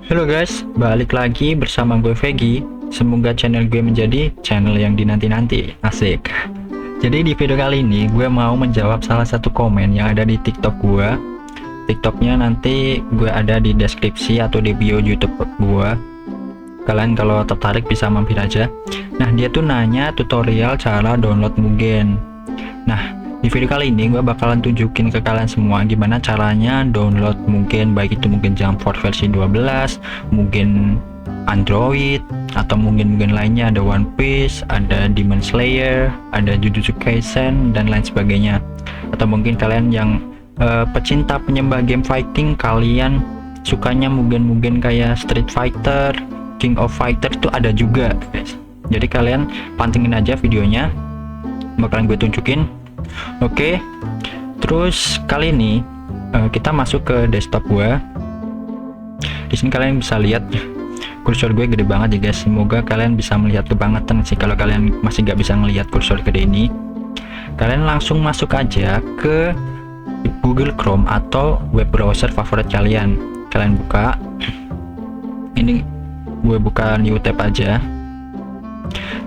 Halo guys, balik lagi bersama gue Vegi. Semoga channel gue menjadi channel yang dinanti-nanti. Asik. Jadi di video kali ini gue mau menjawab salah satu komen yang ada di TikTok gue. TikToknya nanti gue ada di deskripsi atau di bio YouTube gue. Kalian kalau tertarik bisa mampir aja. Nah, dia tuh nanya tutorial cara download Mugen. Nah, di video kali ini gue bakalan tunjukin ke kalian semua gimana caranya download Mugen, baik itu Mugen Jump Force versi 12, Mugen Android, atau Mugen lainnya, ada One Piece, ada Demon Slayer, ada Jujutsu Kaisen, dan lain sebagainya. Atau mungkin kalian yang pecinta penyembah game fighting, kalian sukanya Mugen kayak Street Fighter, King of Fighter itu ada juga guys. Jadi kalian pantengin aja videonya, bakalan gue tunjukin. Oke, terus kali ini kita masuk ke desktop gue. Di sini kalian bisa lihat kursor gue gede banget ya guys. Semoga kalian bisa melihat kebangetan sih. Kalau kalian masih nggak bisa melihat kursor gede ini, kalian langsung masuk aja ke Google Chrome atau web browser favorit kalian. Kalian buka. Ini gue buka new tab aja.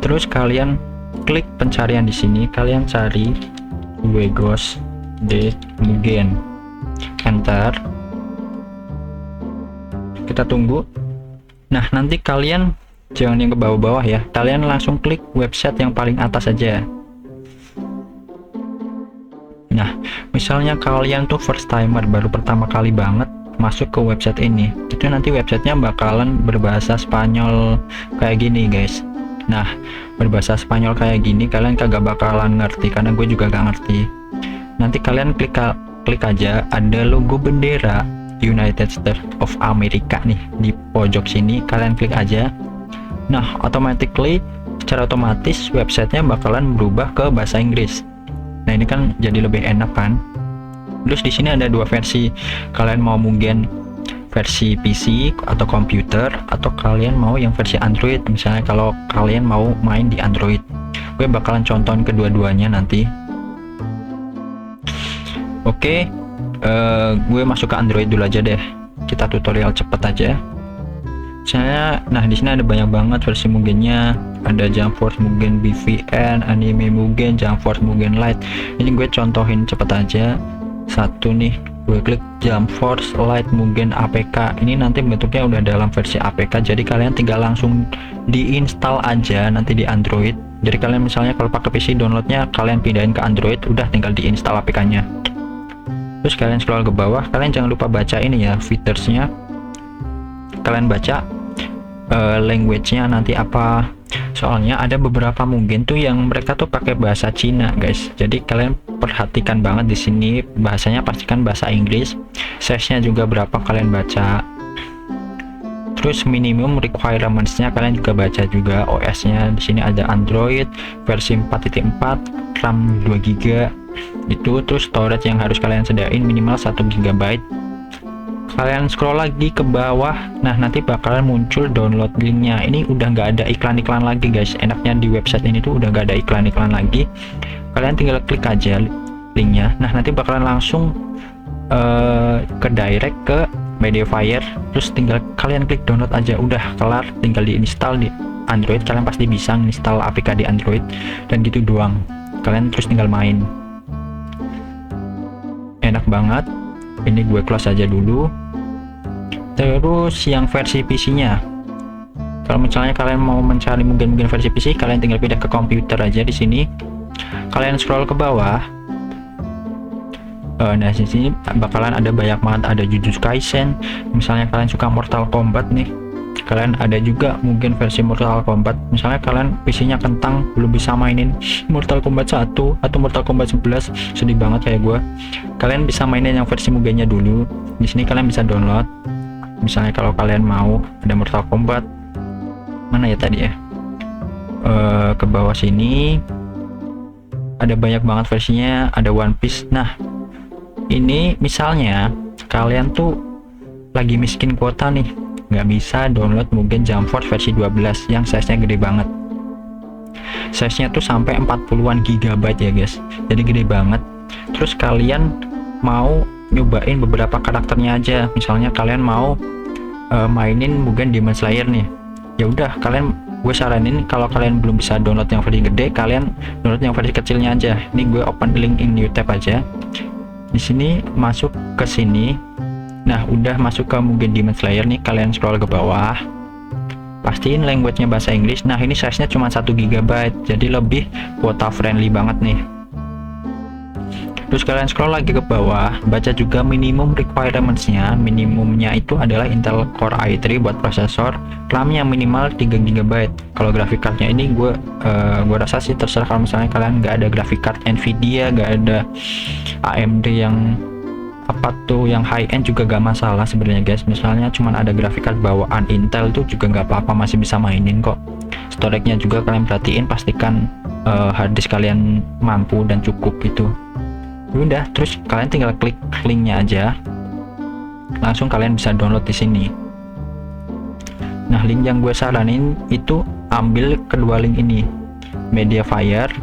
Terus kalian klik pencarian di sini. Kalian cari Wegos de Mugen, enter. Kita tunggu. Nah, nanti kalian jangan yang ke bawah-bawah ya, kalian langsung klik website yang paling atas aja. Nah, misalnya kalian tuh first timer, baru pertama kali banget masuk ke website ini, itu nanti websitenya bakalan berbahasa Spanyol kayak gini guys. Nah, berbahasa Spanyol kayak gini kalian kagak bakalan ngerti, karena gue juga gak ngerti. Nanti kalian klik aja, ada logo bendera United States of America nih di pojok sini, kalian klik aja. Nah, secara otomatis websitenya bakalan berubah ke bahasa Inggris. Nah, ini kan jadi lebih enak kan. Terus di sini ada dua versi, kalian mau Mugen versi PC atau komputer, atau kalian mau yang versi Android. Misalnya kalau kalian mau main di Android, gue bakalan contohin kedua-duanya nanti. Oke, gue masuk ke Android dulu aja deh, kita tutorial cepet aja. Nah, di sini ada banyak banget versi Mugennya. Ada Jump Force Mugen BVN, Anime Mugen, Jump Force Mugen Lite. Ini gue contohin cepet aja. Satu nih, gue klik Jump Force Lite Mugen APK. Ini nanti bentuknya udah dalam versi APK, jadi kalian tinggal langsung diinstal aja nanti di Android. Jadi kalian misalnya kalau pakai PC downloadnya, kalian pindahin ke Android, udah tinggal diinstal APK-nya. Terus kalian scroll ke bawah, kalian jangan lupa baca ini ya, featuresnya. Kalian baca language-nya nanti apa. Soalnya ada beberapa Mugen tuh yang mereka tuh pakai bahasa Cina guys. Jadi kalian perhatikan banget di sini, bahasanya pastikan bahasa Inggris. Size-nya juga berapa kalian baca. Terus minimum requirements-nya kalian juga baca juga. OS-nya di sini ada Android versi 4.4, RAM 2 GB. Itu terus storage yang harus kalian sediain minimal 1 GB. Kalian scroll lagi ke bawah, nah nanti bakalan muncul download linknya. Ini udah nggak ada iklan-iklan lagi guys. Enaknya di website ini tuh udah nggak ada iklan-iklan lagi. Kalian tinggal klik aja linknya. Nah, nanti bakalan langsung ke direct ke Mediafire. Terus tinggal kalian klik download aja, udah kelar. Tinggal diinstal di Android. Kalian pasti bisa install APK di Android, dan gitu doang. Kalian terus tinggal main. Enak banget. Ini gue close aja dulu. Terus yang versi PC-nya, kalau misalnya kalian mau mencari Mugen versi PC, kalian tinggal pindah ke komputer aja di sini. Kalian scroll ke bawah. Nah, di sini bakalan ada banyak banget, ada Jujutsu Kaisen. Misalnya kalian suka Mortal Kombat nih, kalian ada juga Mugen versi Mortal Kombat. Misalnya kalian PC-nya kentang, belum bisa mainin Mortal Kombat 1 atau Mortal Kombat 11, sedih banget kayak gue. Kalian bisa mainin yang versi Mugennya dulu. Di sini kalian bisa download. Misalnya kalau kalian mau ada Mortal Kombat, mana ya tadi ya, ke bawah sini ada banyak banget versinya. Ada One Piece. Nah, ini misalnya kalian tuh lagi miskin kuota nih, nggak bisa download Mugen Jump Force versi 12 yang size-nya gede banget. Size-nya tuh sampai 40-an GB ya guys, jadi gede banget. Terus kalian mau nyobain beberapa karakternya aja. Misalnya kalian mau mainin Mugen Demon Slayer nih, ya udah gue saranin kalau kalian belum bisa download yang versi gede, kalian download yang versi kecilnya aja. Ini gue open link in new tab aja. Di sini masuk ke sini. Nah, udah masuk ke Mugen Demon Slayer nih, kalian scroll ke bawah. Pastiin language-nya bahasa Inggris. Nah, ini size-nya cuma 1 GB, jadi lebih quota friendly banget nih. Terus kalian scroll lagi ke bawah, baca juga minimum requirements-nya. Minimumnya itu adalah Intel Core i3 buat prosesor, RAM-nya minimal 3 GB. Kalau graphic card-nya ini gue rasa sih terserah, kalau misalnya kalian nggak ada graphic card Nvidia, nggak ada AMD yang yang high end juga gak masalah sebenarnya guys. Misalnya cuman ada graphic card bawaan Intel tuh juga nggak apa-apa, masih bisa mainin kok. Storage-nya juga kalian perhatiin, pastikan hard disk kalian mampu dan cukup gitu. Udah, terus kalian tinggal klik linknya aja, langsung kalian bisa download di sini. Nah, link yang gue saranin itu ambil kedua link ini, Mediafire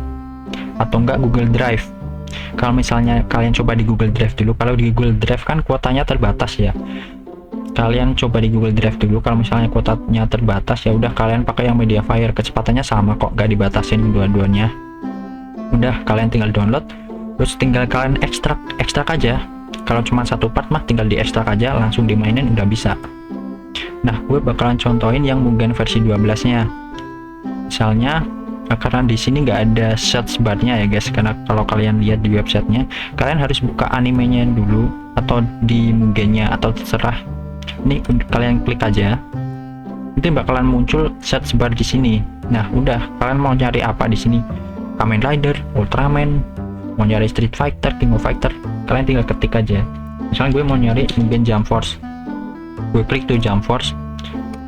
atau enggak Google Drive. Kalau misalnya kalian coba di Google Drive dulu, kalau di Google Drive kan kuotanya terbatas ya. Kalian coba di Google Drive dulu, kalau misalnya kuotanya terbatas ya udah kalian pakai yang Mediafire, kecepatannya sama kok, gak dibatasin dua-duanya. Udah, kalian tinggal download, terus tinggal kalian ekstrak aja. Kalau cuma satu part mah tinggal di ekstrak aja, langsung dimainin udah bisa. Nah, gue bakalan contohin yang Mugen versi 12 nya. Misalnya karena di sini nggak ada search bar-nya ya guys, karena kalau kalian lihat di websitenya kalian harus buka animenya dulu atau di Mugennya, atau terserah. Ini kalian klik aja, nanti bakalan muncul search bar di sini. Nah, udah, kalian mau nyari apa di sini? Kamen Rider, Ultraman, mau nyari Street Fighter, King of Fighter, kalian tinggal ketik aja. Misalnya gue mau nyari Mugen Jump Force, gue klik tuh Jump Force,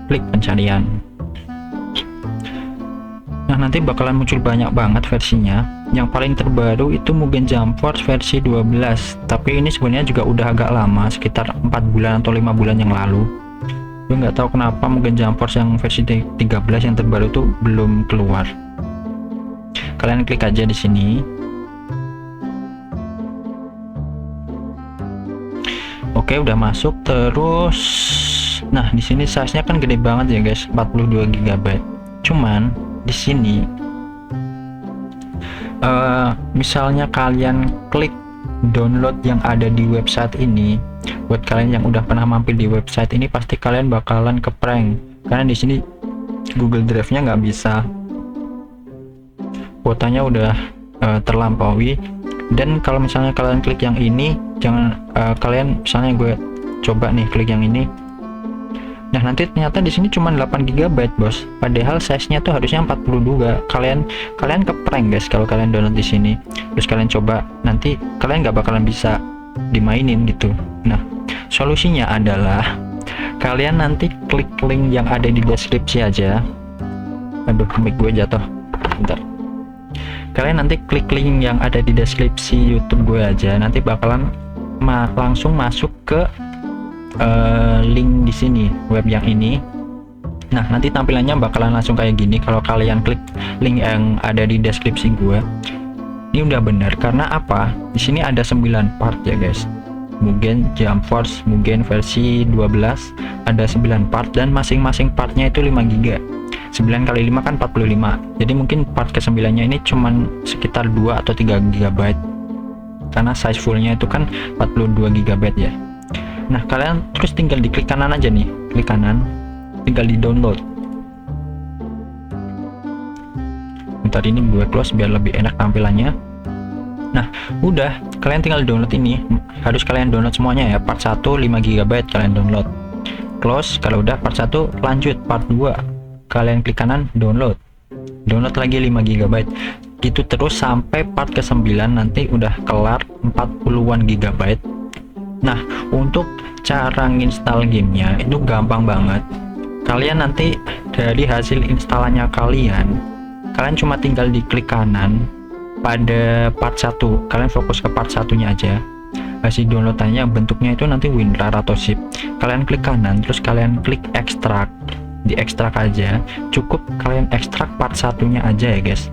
klik pencarian. Nah, nanti bakalan muncul banyak banget versinya. Yang paling terbaru itu Mugen Jump Force versi 12, tapi ini sebenarnya juga udah agak lama, sekitar 4 bulan atau 5 bulan yang lalu. Gue nggak tahu kenapa Mugen Jump Force yang versi 13 yang terbaru tuh belum keluar. Kalian klik aja di sini. Oke, udah masuk. Terus nah, di sini size-nya kan gede banget ya guys, 42 GB. Cuman di sini misalnya kalian klik download yang ada di website ini, buat kalian yang udah pernah mampir di website ini pasti kalian bakalan keprank, karena di sini Google Drive-nya nggak bisa, kuotanya udah terlampaui. Dan kalau misalnya kalian klik yang ini, jangan kalian misalnya gue coba nih klik yang ini. Nah, nanti ternyata di sini cuma 8 GB bos, padahal size-nya tuh harusnya 42. Kalian keprank guys kalau kalian download di sini. Terus kalian coba, nanti kalian nggak bakalan bisa dimainin gitu. Nah, solusinya adalah kalian nanti klik link yang ada di deskripsi aja. Aduh, mic gue jatuh, bentar. Kalian nanti klik link yang ada di deskripsi YouTube gue aja, nanti bakalan langsung masuk ke link di sini, web yang ini. Nah, nanti tampilannya bakalan langsung kayak gini kalau kalian klik link yang ada di deskripsi gue. Ini udah benar, karena apa? Di sini ada 9 part ya guys. Mugen Jump Force Mugen versi 12 ada 9 part, dan masing-masing partnya itu 5 GB. 9 kali 5 kan 45. Jadi mungkin part ke 9 nya ini cuman sekitar 2 atau 3 GB, karena size fullnya itu kan 42 GB ya. Nah, kalian terus tinggal diklik kanan aja nih, klik kanan, tinggal di download. Bentar, ini gue close biar lebih enak tampilannya. Nah, udah, kalian tinggal download ini. Harus kalian download semuanya ya. Part 1 5 GB kalian download. Close. Kalau udah part 1, lanjut part 2. Kalian klik kanan, download. Download lagi 5 GB. Gitu terus sampai part ke-9, nanti udah kelar 40-an GB. Nah, untuk cara nginstal gamenya itu gampang banget. Kalian nanti dari hasil instalannya kalian cuma tinggal diklik kanan pada part 1. Kalian fokus ke part 1-nya aja. Hasil downloadannya bentuknya itu nanti WinRAR atau zip. Kalian klik kanan, terus kalian klik ekstrak. Di ekstrak aja. Cukup kalian ekstrak part 1-nya aja ya guys.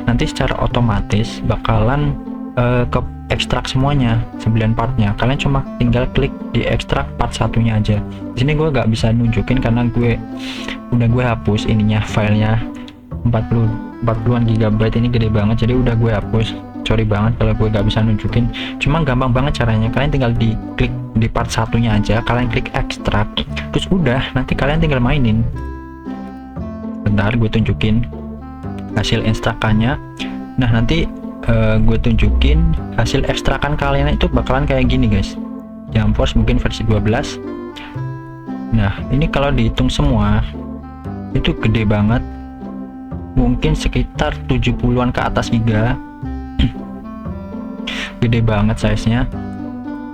Nanti secara otomatis bakalan ekstrak semuanya 9 partnya. Kalian cuma tinggal klik di ekstrak part satunya aja. Di sini gue nggak bisa nunjukin karena gue hapus ininya, filenya 40-an GB, ini gede banget, jadi udah gue hapus. Sorry banget kalau gue gak bisa nunjukin, cuma gampang banget caranya. Kalian tinggal diklik di part satunya aja, kalian klik ekstrak, terus udah, nanti kalian tinggal mainin. Bentar gue tunjukin hasil ekstrakannya. Nah nanti gue tunjukin hasil ekstrakan kalian itu bakalan kayak gini guys. Jump Force mungkin versi 12. Nah ini kalau dihitung semua itu gede banget, mungkin sekitar 70-an ke atas giga. Gede banget size-nya.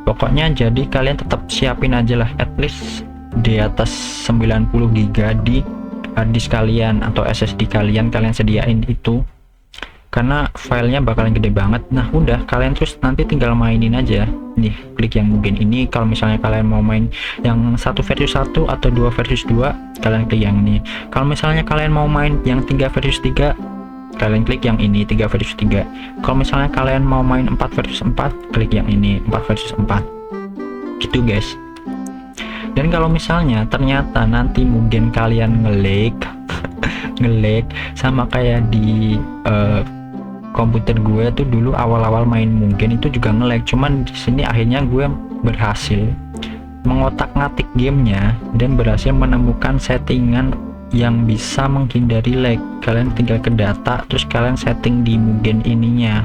Pokoknya jadi kalian tetap siapin aja lah at least di atas 90 giga di hard disk kalian atau SSD kalian sediain itu, karena filenya bakalan gede banget. Nah udah, kalian terus nanti tinggal mainin aja nih, klik yang mungkin ini. Kalau misalnya kalian mau main yang 1 versus 1 atau 2 versus 2, kalian klik yang ini. Kalau misalnya kalian mau main yang 3 versus 3, kalian klik yang ini 3 versus 3. Kalau misalnya kalian mau main 4 versus 4, klik yang ini 4 versus 4 gitu guys. Dan kalau misalnya ternyata nanti mungkin kalian ngelag ngelag sama kayak di komputer gue tuh dulu awal-awal main, mungkin itu juga ngelag, cuman di sini akhirnya gue berhasil mengotak-ngatik gamenya dan berhasil menemukan settingan yang bisa menghindari lag. Kalian tinggal ke data, terus kalian setting di Mugen ininya.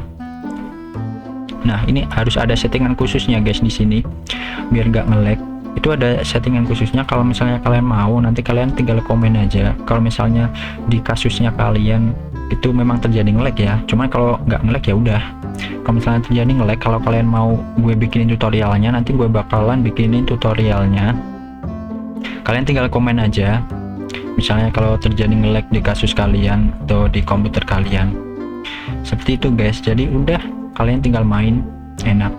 Nah ini harus ada settingan khususnya guys di sini biar nggak nge-lag. Itu ada settingan khususnya. Kalau misalnya kalian mau, nanti kalian tinggal komen aja. Kalau misalnya di kasusnya kalian itu memang terjadi nge-lag ya, cuman kalau nggak nge-lag ya udah. Kalau misalnya terjadi nge-lag, kalau kalian mau gue bikinin tutorialnya, nanti gue bakalan bikinin tutorialnya. Kalian tinggal komen aja misalnya kalau terjadi nge-lag di kasus kalian atau di komputer kalian, seperti itu guys. Jadi udah, kalian tinggal main, enak.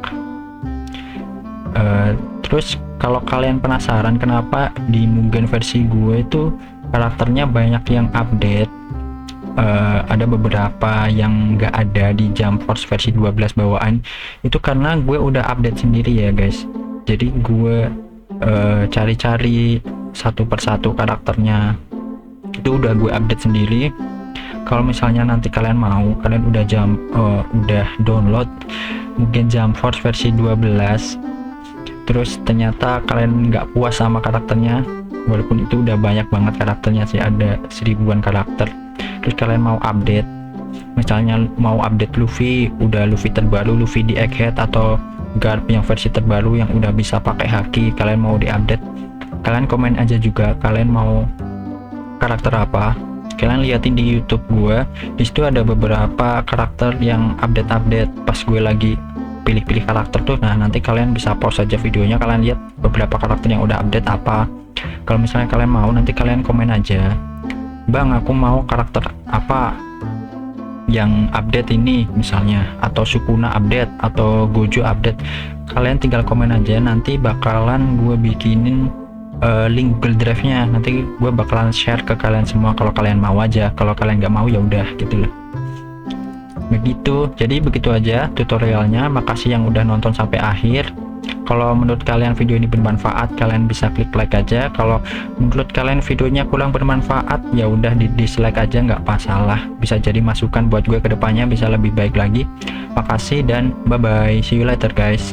Terus kalau kalian penasaran kenapa di Mugen versi gue itu karakternya banyak yang update, ada beberapa yang nggak ada di Jump Force versi 12 bawaan, itu karena gue udah update sendiri ya guys. Jadi gue cari-cari satu persatu karakternya, itu udah gue update sendiri. Kalau misalnya nanti kalian mau, kalian udah download mungkin Jump Force versi 12, terus ternyata kalian nggak puas sama karakternya, walaupun itu udah banyak banget karakternya sih, ada 1000-an karakter, terus kalian mau update, misalnya mau update Luffy, udah Luffy terbaru, Luffy di Egghead atau Garp yang versi terbaru yang udah bisa pakai haki, kalian mau diupdate, kalian komen aja juga kalian mau karakter apa. Kalian liatin di YouTube gue, disitu ada beberapa karakter yang update pas gue lagi pilih-pilih karakter tuh. Nah nanti kalian bisa pause aja videonya, kalian lihat beberapa karakter yang udah update apa. Kalau misalnya kalian mau, nanti kalian komen aja, bang aku mau karakter apa yang update ini misalnya, atau Sukuna update atau Gojo update. Kalian tinggal komen aja, nanti bakalan gue bikinin link Google Drive nya, nanti gue bakalan share ke kalian semua kalau kalian mau aja. Kalau kalian nggak mau ya udah gitu loh. Begitu, jadi begitu aja tutorialnya. Makasih yang udah nonton sampai akhir. Kalau menurut kalian video ini bermanfaat, kalian bisa klik like aja. Kalau menurut kalian videonya kurang bermanfaat, ya udah di dislike aja, nggak masalah. Bisa jadi masukan buat gue ke depannya bisa lebih baik lagi. Makasih dan bye bye, see you later guys.